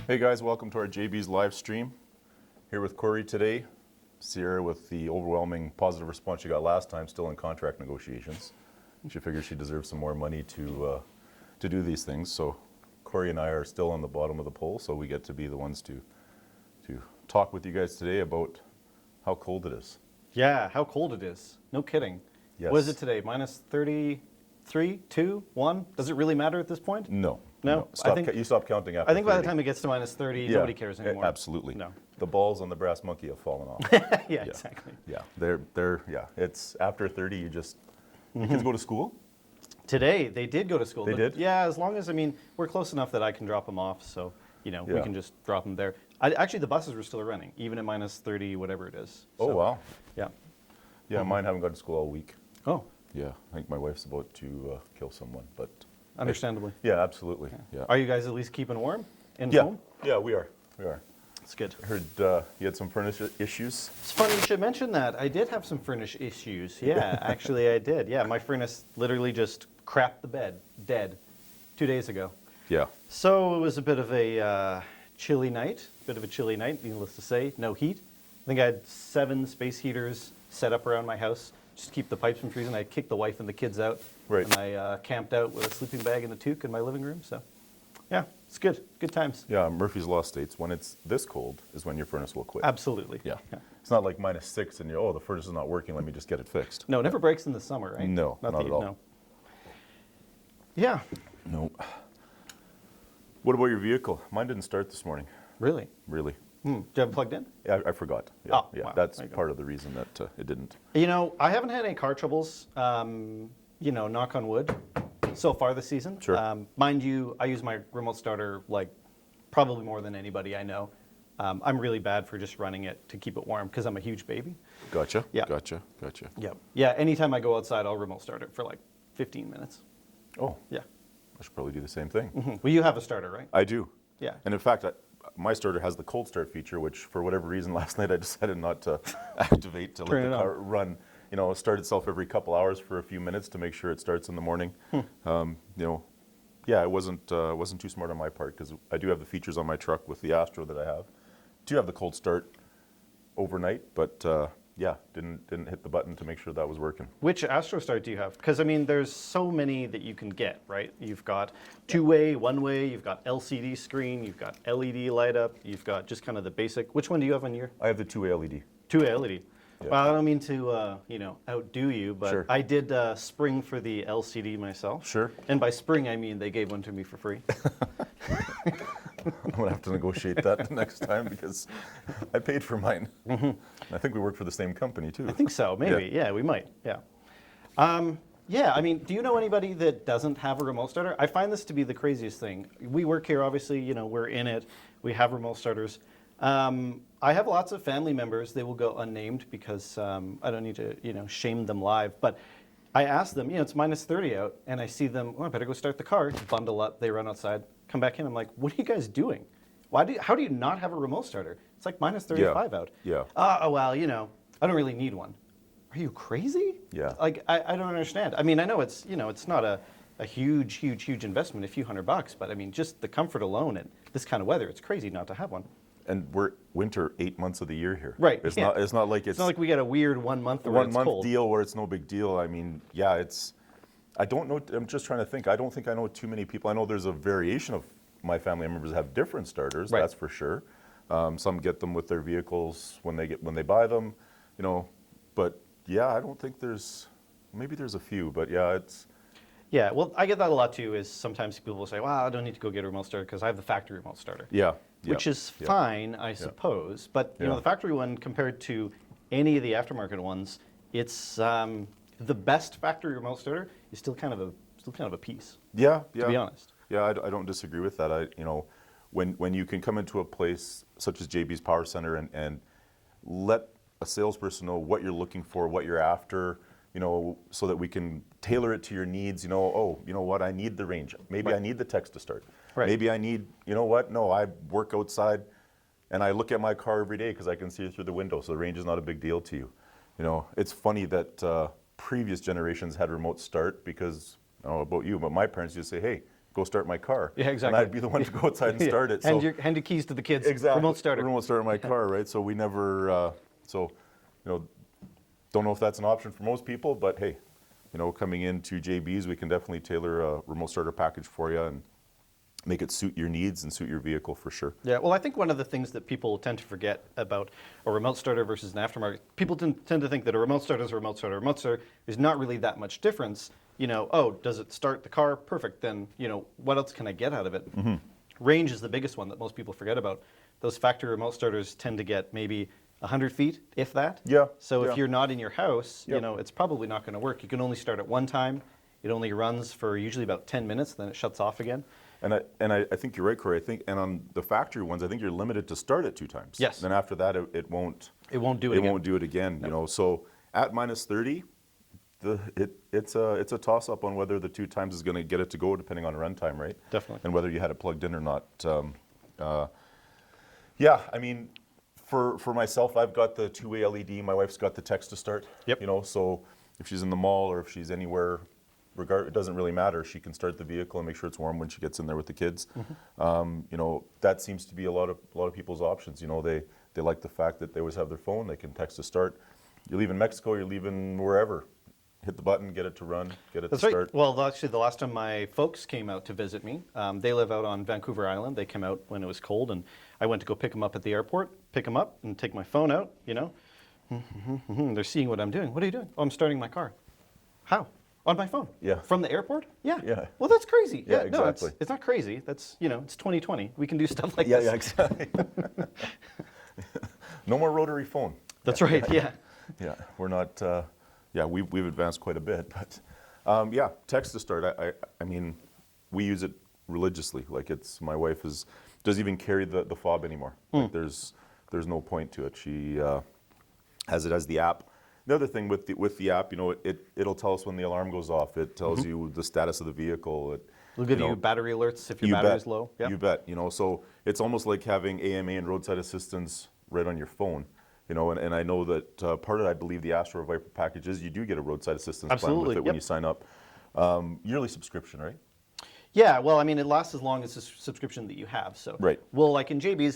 Hey guys, welcome to our JB's live stream. Here with Corey today. Sierra, with the overwhelming positive response she got last time, still in contract negotiations. She figures she deserves some more money to do these things. So Corey and I are still on the bottom of the poll, so we get to be the ones to talk with you guys today about how cold it is. Yeah, how cold it is. No kidding. Yes. What is it today? Minus 33, 2, 1? Does it really matter at this point? No. No? You stop counting after I think by the 30. time it gets to minus 30, Yeah, nobody cares anymore. Absolutely. No. The balls on the brass monkey have fallen off. Yeah, exactly. Yeah, it's after 30, you just, the kids go to school? Today, they did go to school. They did? Yeah, as long as, we're close enough that I can drop them off, so, we Yeah. can just drop them there. Actually, the buses were still running, even at minus 30, whatever it is. Oh, So, wow. Yeah. Yeah, mine haven't gone to school all week. Oh, Yeah, I think my wife's about to kill someone, but... understandably. Yeah, absolutely. Yeah. Are you guys at least keeping warm in Yeah, home? yeah, we are. We are. That's good. I heard you had some furnace issues. It's funny you should mention that. I did have some furnace issues. Yeah, actually I did. Yeah, my furnace literally just crapped the bed, dead, 2 days ago. Yeah. So it was a bit of a chilly night, needless to say, no heat. I think I had 7 space heaters set up around my house just to keep the pipes from freezing. I kicked the wife and the kids out. Right. And I camped out with a sleeping bag and a toque in my living room. So yeah, it's good. Good times. Yeah, Murphy's Law states when it's this cold is when your furnace will quit. Absolutely. Yeah. It's not like minus 6 and the furnace is not working, let me just get it fixed. No, it never breaks in the summer, right? No, not at all. No. Yeah. No. What about your vehicle? Mine didn't start this morning, Really? really. Do you have it plugged in? Yeah, I forgot. Yeah, Oh, yeah. wow. That's There you go. part of the reason that it didn't. I haven't had any car troubles, knock on wood, so far this season. Sure. Mind you, I use my remote starter probably more than anybody I know. I'm really bad for just running it to keep it warm because I'm a huge baby. Gotcha. Yeah. Gotcha. Yep. Yeah, anytime I go outside, I'll remote start it for 15 minutes. Oh, Yeah. I should probably do the same thing. Well, you have a starter, right? I do. Yeah. And in fact, my starter has the cold start feature, which for whatever reason last night I decided not to activate to let Turn the it car run. Start itself every couple hours for a few minutes to make sure it starts in the morning. Yeah, it wasn't too smart on my part because I do have the features on my truck with the Astro that I have. Do have the cold start overnight, but didn't hit the button to make sure that was working. Which Astro Start do you have? Because there's so many that you can get, right? You've got 2-way, 1-way, you've got LCD screen, you've got LED light up, you've got just kind of the basic. Which one do you have on your? I have the 2-way LED. 2-way LED. Yeah. Well, I don't mean to, outdo you, but Sure. I did spring for the LCD myself. Sure. And by spring, I mean they gave one to me for free. I'm gonna have to negotiate that the next time because I paid for mine. I think we work for the same company too. I think so, maybe. Yeah, we might. Yeah. Do you know anybody that doesn't have a remote starter? I find this to be the craziest thing. We work here, obviously, we're in it. We have remote starters. I have lots of family members. They will go unnamed because I don't need to, shame them live. But I ask them, it's minus 30 out, and I see them, I better go start the car, bundle up, they run outside, come back in. I'm like, what are you guys doing? How do you not have a remote starter? It's like minus 35 out. Yeah. Well, I don't really need one. Are you crazy? Yeah. I don't understand. I know it's, it's not a huge investment, a few $100, but just the comfort alone and this kind of weather, it's crazy not to have one. And we're winter 8 months of the year here. Right. It's not like It's not like we get a weird 1 month where it's cold. deal where it's no big deal. I don't know. I'm just trying to think. I don't think I know too many people. I know there's a variation of my family members that have different starters. Right. That's for sure. Some get them with their vehicles when they buy them, But yeah, I don't think maybe there's a few, but yeah, it's. Yeah, well, I get that a lot too. Is sometimes people will say, "Well, I don't need to go get a remote starter because I have the factory remote starter." Yeah. Which is fine, I suppose. But the factory one compared to any of the aftermarket ones, it's the best factory remote starter is still kind of a piece. Yeah. To be honest. Yeah, I don't disagree with that. When you can come into a place such as JB's Power Center and let a salesperson know what you're looking for, what you're after, so that we can tailor it to your needs. What, I need the range. Maybe I need the text to start. Right. Maybe I need, no, I work outside and I look at my car every day because I can see it through the window, so the range is not a big deal to you. It's funny that previous generations had remote start because, I don't know about you, but my parents used to say, hey, go start my car. Yeah, exactly. And I'd be the one to go outside and start it. Hand your keys to the kids. Exactly. Remote starter. Remote start my car, right? So we never, don't know if that's an option for most people, but hey, coming into JB's, we can definitely tailor a remote starter package for you and make it suit your needs and suit your vehicle for sure. Yeah, well, I think one of the things that people tend to forget about a remote starter versus an aftermarket, people tend to think that a remote starter is a remote starter. A remote starter is not really that much difference. Does it start the car? Perfect. Then, what else can I get out of it? Mm-hmm. Range is the biggest one that most people forget about. Those factory remote starters tend to get maybe 100 feet, if that. Yeah. So if you're not in your house, Yep. it's probably not going to work. You can only start at one time. It only runs for usually about 10 minutes, then it shuts off again. And I think you're right, Corey. And on the factory ones, I think you're limited to start at 2 times. Yes. Then after that, it won't. It won't do it again. It won't do it again. No. So at minus 30, it's a toss up on whether the 2 times is going to get it to go, depending on runtime, right? Definitely. And whether you had it plugged in or not. For myself, I've got the 2-way LED. My wife's got the text to start. Yep. So if she's in the mall or if she's anywhere, it doesn't really matter. She can start the vehicle and make sure it's warm when she gets in there with the kids. Mm-hmm. That seems to be a lot of people's options. They like the fact that they always have their phone. They can text to start. You're leaving Mexico. You're leaving wherever. Hit the button, get it to run, get it to start. That's right. Well, actually, the last time my folks came out to visit me, they live out on Vancouver Island. They came out when it was cold, and I went to go pick them up at the airport, pick them up, and take my phone out. They're seeing what I'm doing. What are you doing? Oh, I'm starting my car. How? On my phone. Yeah. From the airport? Yeah. Yeah. Well, that's crazy. Yeah, No, exactly. it's not crazy. That's, it's 2020. We can do stuff like Yeah, this. yeah, exactly. No more rotary phone. That's right, yeah. Yeah, we're not, we've advanced quite a bit, but text to start. I mean, we use it religiously. Like my wife doesn't even carry the fob anymore. Like there's no point to it. She has it as the app. The other thing with the app, it'll tell us when the alarm goes off. It tells you the status of the vehicle. It'll give you battery alerts if your battery's low. Yep. You bet. So it's almost like having AMA and roadside assistance right on your phone. And I know that part of, I believe, the Astro Viper package is you do get a roadside assistance plan with it when you sign up. Yearly subscription, right? Yeah, well, I mean, it lasts as long as the subscription that you have. So, right. Well, like in JB's,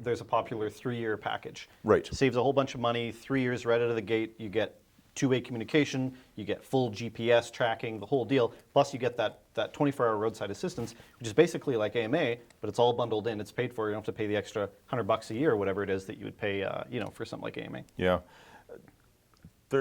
there's a popular 3-year package. Right. Saves a whole bunch of money. 3 years right out of the gate. You get 2-way communication. You get full GPS tracking, the whole deal. Plus, you get that 24-hour roadside assistance, which is basically like AMA, but it's all bundled in. It's paid for. You don't have to pay the extra $100 a year or whatever it is that you would pay, for something like AMA. Yeah.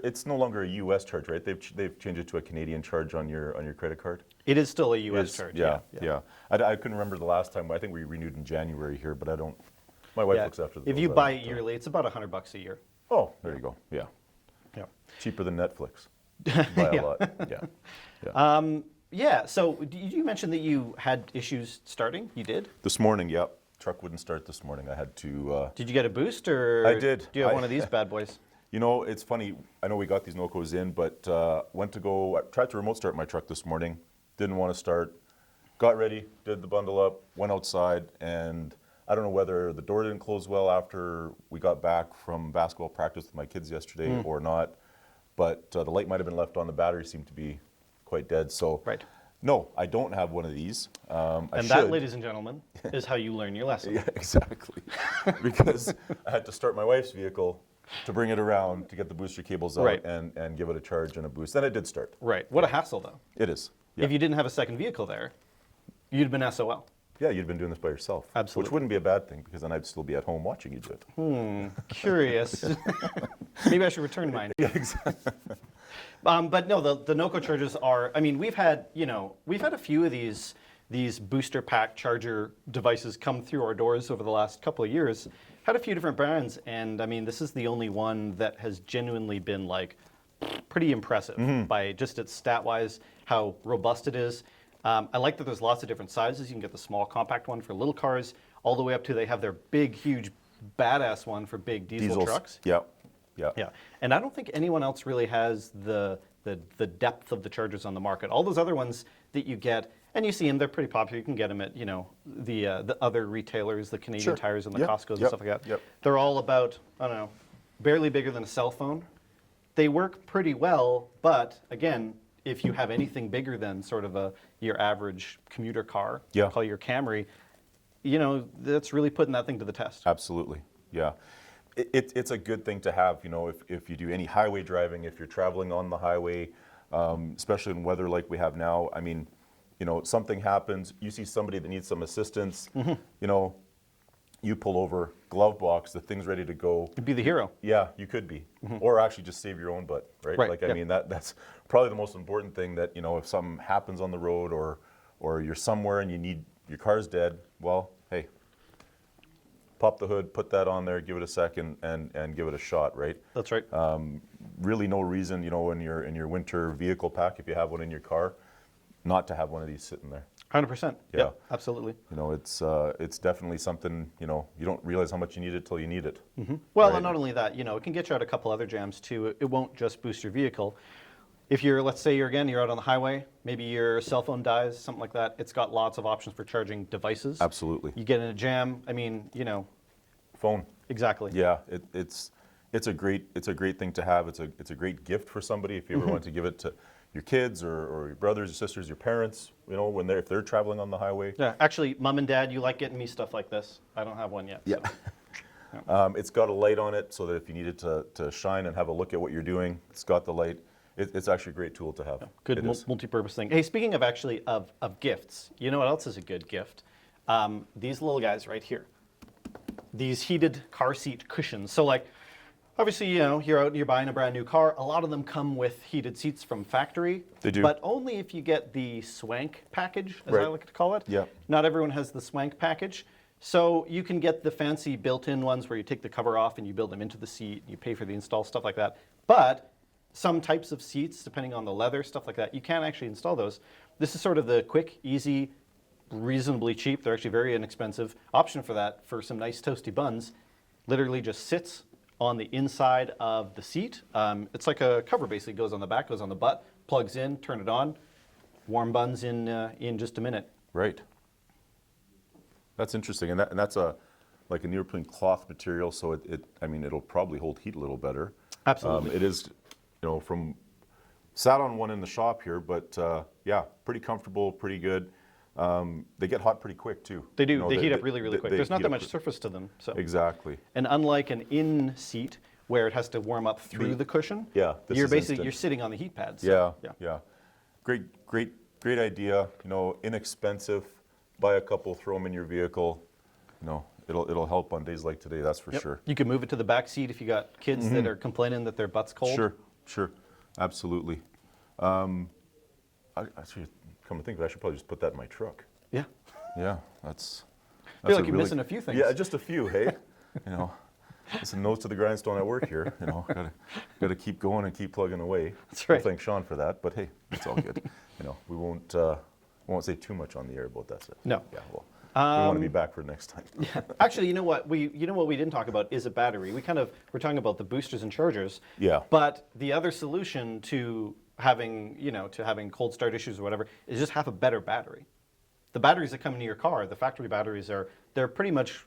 It's no longer a U.S. charge, right? They've changed it to a Canadian charge on your credit card. It is still a U.S. charge. Yeah. I couldn't remember the last time. I think we renewed in January here, but I don't. My wife looks after the. If you buy it yearly, it's about $100 a year. Oh, there you go. Yeah. Yeah. Cheaper than Netflix. By a lot. Yeah. So you mentioned that you had issues starting. You did? This morning, yeah. Truck wouldn't start this morning. I had to. Did you get a boost, or? I did. Do you have one of these bad boys? It's funny. I know we got these Nocos in, but I tried to remote start my truck this morning. Didn't want to start. Got ready, did the bundle up, went outside, and I don't know whether the door didn't close well after we got back from basketball practice with my kids yesterday or not. But the light might have been left on. The battery seemed to be quite dead. So right. No, I don't have one of these. That, ladies and gentlemen, is how you learn your lesson. Yeah, exactly. Because I had to start my wife's vehicle to bring it around to get the booster cables out and give it a charge and a boost. Then it did start. Right. What a hassle, though. It is. Yeah. If you didn't have a second vehicle there, you'd been SOL. Yeah, you'd been doing this by yourself. Absolutely. Which wouldn't be a bad thing, because then I'd still be at home watching you do it. Curious. Maybe I should return mine. Yeah, exactly. But no, the Noco chargers are, I mean, we've had a few of these booster pack charger devices come through our doors over the last couple of years. Had a few different brands, and I mean, this is the only one that has genuinely been like pretty impressive by just its stat-wise, how robust it is. I like that there's lots of different sizes. You can get the small compact one for little cars, all the way up to they have their big, huge, badass one for big diesel trucks. Yeah. And I don't think anyone else really has the depth of the chargers on the market. All those other ones that you get, and you see them, they're pretty popular. You can get them at the other retailers, the Canadian Tires and the Costco's and stuff like that. They're all about, I don't know, barely bigger than a cell phone. They work pretty well, but again, if you have anything bigger than sort of your average commuter car, Yeah. call your Camry, that's really putting that thing to the test. Absolutely, yeah. It's a good thing to have, if you do any highway driving, if you're traveling on the highway, especially in weather like we have now. I mean, something happens, you see somebody that needs some assistance, you pull over, glove box, the thing's ready to go. You'd be the hero. Yeah, you could be. Or actually just save your own butt, right? Right, Like, I mean, that's probably the most important thing, that, if something happens on the road, or you're somewhere and your car's dead, well, hey, pop the hood, put that on there, give it a second, and give it a shot, right? That's right. Really no reason, in your winter vehicle pack, if you have one in your car, not to have one of these sitting there. 100%. Yeah. Yep, absolutely. It's definitely something, you don't realize how much you need it till you need it. Well, Right. and not only that, it can get you out a couple other jams too. It won't just boost your vehicle. If let's say you're out on the highway, maybe your cell phone dies, something like that, it's got lots of options for charging devices. Absolutely. You get in a jam, I mean, Phone. exactly. Yeah, it's a great thing to have. It's a great gift for somebody if you ever want to give it to your kids or your brothers, your sisters, your parents. If they're traveling on the highway. Yeah, actually, Mom and Dad, you like getting me stuff like this. I don't have one yet. Yeah. So. It's got a light on it, so that if you needed to shine and have a look at what you're doing, it's got the light. It's actually a great tool to have. Good It is. multi-purpose thing. Hey, speaking of of gifts, you know what else is a good gift? These little guys right here. These heated car seat cushions. So like, obviously, you're out and you're buying a brand new car. A lot of them come with heated seats from factory. They do. But only if you get the swank package, as I Right. like to call it. Yeah. Not everyone has the swank package. So you can get the fancy built-in ones where you take the cover off and you build them into the seat, you pay for the install, stuff like that. But some types of seats, depending on the leather, stuff like that, you can actually install those. This is sort of the quick, easy, reasonably cheap, they're actually very inexpensive option for that, for some nice toasty buns. Literally just sits on the inside of the seat. It's like a cover, basically goes on the back, goes on the butt, plugs in, turn it on, warm buns in just a minute. Right. That's interesting, and that's like a neoprene cloth material, so it'll probably hold heat a little better. Absolutely. It is, from sat on one in the shop here, but yeah, pretty comfortable, pretty good. They get hot pretty quick too. They do. They heat up really, really quick. There's not heat that up much surface to them. So. Exactly. And unlike an in seat where it has to warm up through the cushion, Yeah, this you're is basically instant. you're sitting on the heat pad. So, Yeah. Great idea. Inexpensive. Buy a couple, throw them in your vehicle. It'll help on days like today. That's for Yep. sure. You can move it to the back seat if you got kids that are complaining that their butt's cold. Sure, absolutely. Actually, come to think of it, I should probably just put that in my truck. Yeah. Yeah, that's. I feel like you're missing a few things. Yeah, just a few. Hey, it's a nose to the grindstone at work here. Gotta keep going and keep plugging away. That's right. We'll thank Sean for that, but hey, it's all good. We won't say too much on the air about that stuff. No. Yeah, well, we want to be back for next time. Actually, you know what we didn't talk about is a battery. We're talking about the boosters and chargers. Yeah. But the other solution to having cold start issues or whatever is just have a better battery. The batteries that come into your car, the factory batteries they're pretty much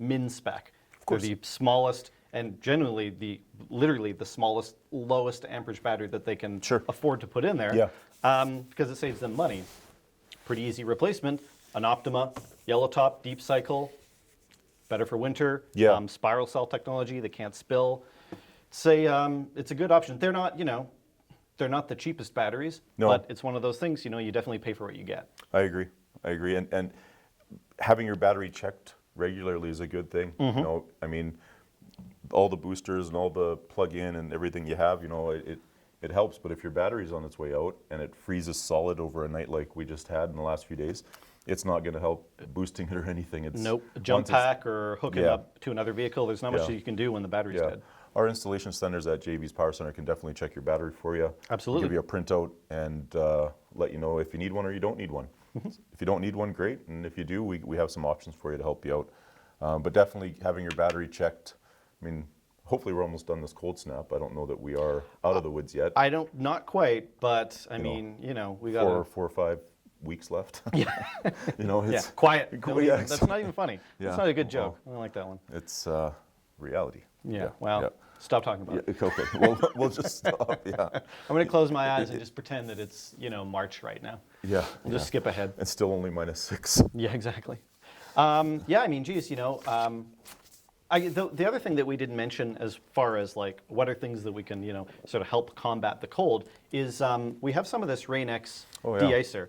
min spec. course. They're the smallest and generally literally the smallest, lowest amperage battery that they can Sure. afford to put in there. Yeah. Because it saves them money. Pretty easy replacement. An Optima, yellow top, deep cycle, better for winter. Yeah. Spiral cell technology, they can't spill. It's a good option. They're not the cheapest batteries, No. but it's one of those things, you definitely pay for what you get. I agree. And having your battery checked regularly is a good thing. All the boosters and all the plug-in and everything you have, it helps. But if your battery's on its way out and it freezes solid over a night like we just had in the last few days, it's not going to help boosting it or anything. It's Nope. A jump once it's- pack or hooking Yeah. up to another vehicle, there's not much Yeah. that you can do when the battery's Yeah. dead. Our installation centers at JV's Power Center can definitely check your battery for you. Absolutely. Give you a printout and let you know if you need one or you don't need one. If you don't need one, great. And if you do, we have some options for you to help you out. But definitely having your battery checked. Hopefully we're almost done this cold snap. I don't know that we are out of the woods yet. Not quite, but we got 4 or 5 weeks left. Yeah. It's quiet. Yeah, That's not even funny. Yeah. That's not a good Well, joke. I don't like that one. It's reality. Yeah. Wow. Yeah. Stop talking about Yeah, it. okay, we'll just stop. Yeah, I'm going to close my eyes and just pretend that it's, March right now. yeah. We'll just skip ahead. It's still only -6. Yeah, exactly. Yeah, I mean, geez, the other thing that we didn't mention as far as like what are things that we can, sort of help combat the cold is we have some of this Rain-X De-Icer.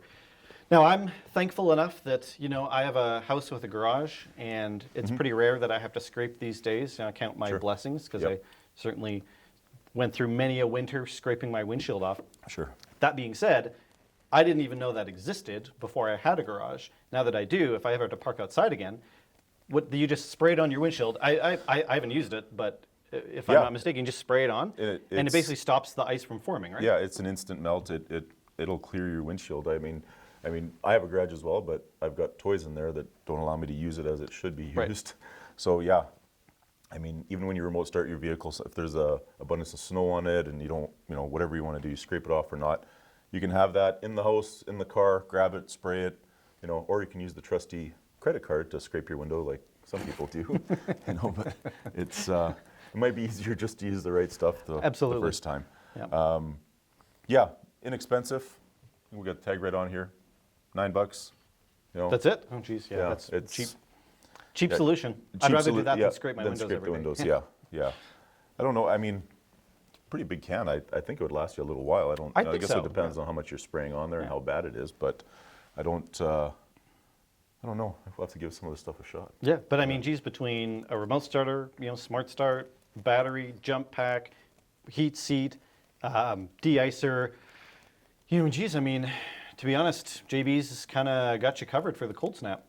Now, I'm thankful enough that, I have a house with a garage, and it's pretty rare that I have to scrape these days. I count my blessings, because I certainly went through many a winter scraping my windshield off. Sure. That being said, I didn't even know that existed before I had a garage. Now that I do, if I ever have to park outside again, what you just spray it on your windshield. I haven't used it, but if I'm not mistaken, you just spray it on, and it basically stops the ice from forming, right? Yeah, it's an instant melt. It'll clear your windshield. I mean, I have a garage as well, but I've got toys in there that don't allow me to use it as it should be used. Right. So yeah, I mean, even when you remote start your vehicle, so if there's a abundance of snow on it and you don't, whatever you want to do, you scrape it off or not, you can have that in the house, in the car, grab it, spray it, or you can use the trusty credit card to scrape your window like some people do, but it might be easier just to use the right stuff the first time. Yeah. Yeah, inexpensive. We got the tag right on here, $9. That's it? Oh, geez, yeah, that's it's cheap. Cheap solution. I'd rather do that than scrape my windows scrape every the day. windows, yeah. I don't know. I mean, pretty big can. I think it would last you a little while. I guess so, it depends on how much you're spraying on there and how bad it is. But I don't know. We'll have to give some of this stuff a shot. Yeah, but I mean, geez, between a remote starter, smart start, battery, jump pack, heat seat, De-Icer, geez, I mean, to be honest, JB's kind of got you covered for the cold snap.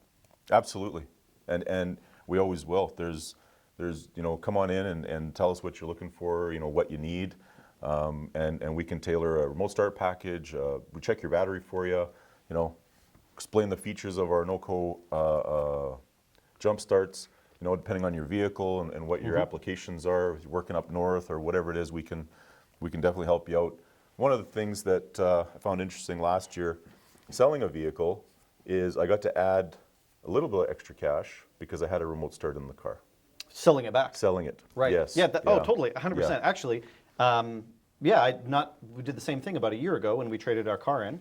Absolutely, and we always will. There's come on in and tell us what you're looking for, what you need, and we can tailor a remote start package. We check your battery for you, explain the features of our Noco jump starts, depending on your vehicle and what your applications are. If you're working up north or whatever it is, we can definitely help you out. One of the things that I found interesting last year, selling a vehicle, is I got to add a little bit of extra cash because I had a remote start in the car. Selling it back. Selling it. Right. Yes. Yeah. Oh, totally. 100%. Yeah. Actually, we did the same thing about a year ago when we traded our car in.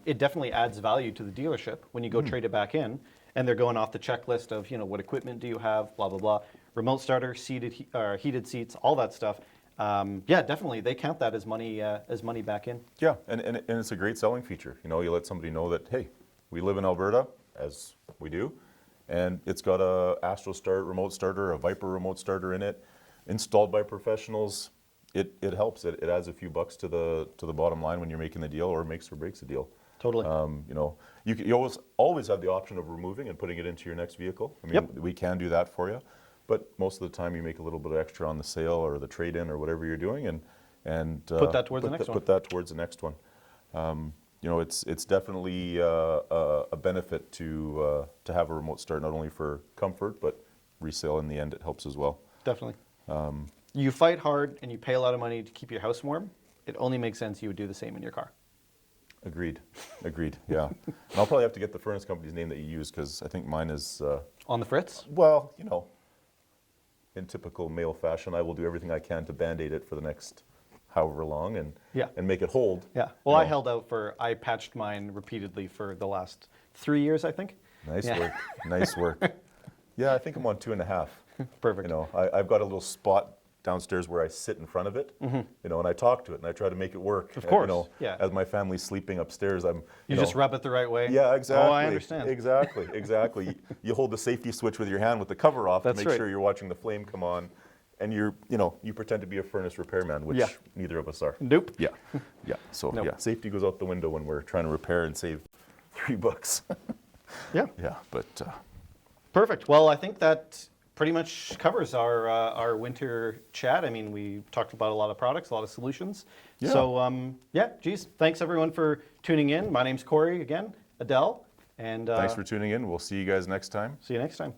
It definitely adds value to the dealership when you go trade it back in, and they're going off the checklist of, what equipment do you have, blah, blah, blah. Remote starter, heated seats, all that stuff. Yeah, definitely. They count that as money back in. Yeah, and it's a great selling feature. You let somebody know that, hey, we live in Alberta, as we do, and it's got a Astro Start remote starter, a Viper remote starter in it, installed by professionals. It helps. It adds a few bucks to the bottom line when you're making the deal, or makes or breaks a deal. Totally. You always have the option of removing and putting it into your next vehicle. I mean, we can do that for you, but most of the time you make a little bit extra on the sale or the trade-in or whatever you're doing, and put that towards the next one. Put that towards the next one. It's definitely a benefit to have a remote start, not only for comfort, but resale in the end, it helps as well. Definitely. You fight hard and you pay a lot of money to keep your house warm. It only makes sense you would do the same in your car. Agreed. Yeah. And I'll probably have to get the furnace company's name that you use, because I think mine is... On the fritz? Well, in typical male fashion, I will do everything I can to Band-Aid it for the next however long and make it hold. Yeah. Well, I patched mine repeatedly for the last 3 years, I think. Nice work. Nice work. Yeah, I think I'm on 2.5. Perfect. I've got a little spot downstairs where I sit in front of it, and I talk to it and I try to make it work. Of course, As my family's sleeping upstairs, You just rub it the right way? Yeah, exactly. Oh, I understand. Exactly. You hold the safety switch with your hand with the cover off to make sure you're watching the flame come on, and you pretend to be a furnace repairman, which neither of us are. Nope. Yeah. So safety goes out the window when we're trying to repair and save $3. Yeah. Yeah, but. Perfect. Well, I think that pretty much covers our winter chat. I mean, we talked about a lot of products, a lot of solutions. Yeah. So, geez, thanks everyone for tuning in. My name's Corey again, Adel. And thanks for tuning in. We'll see you guys next time. See you next time.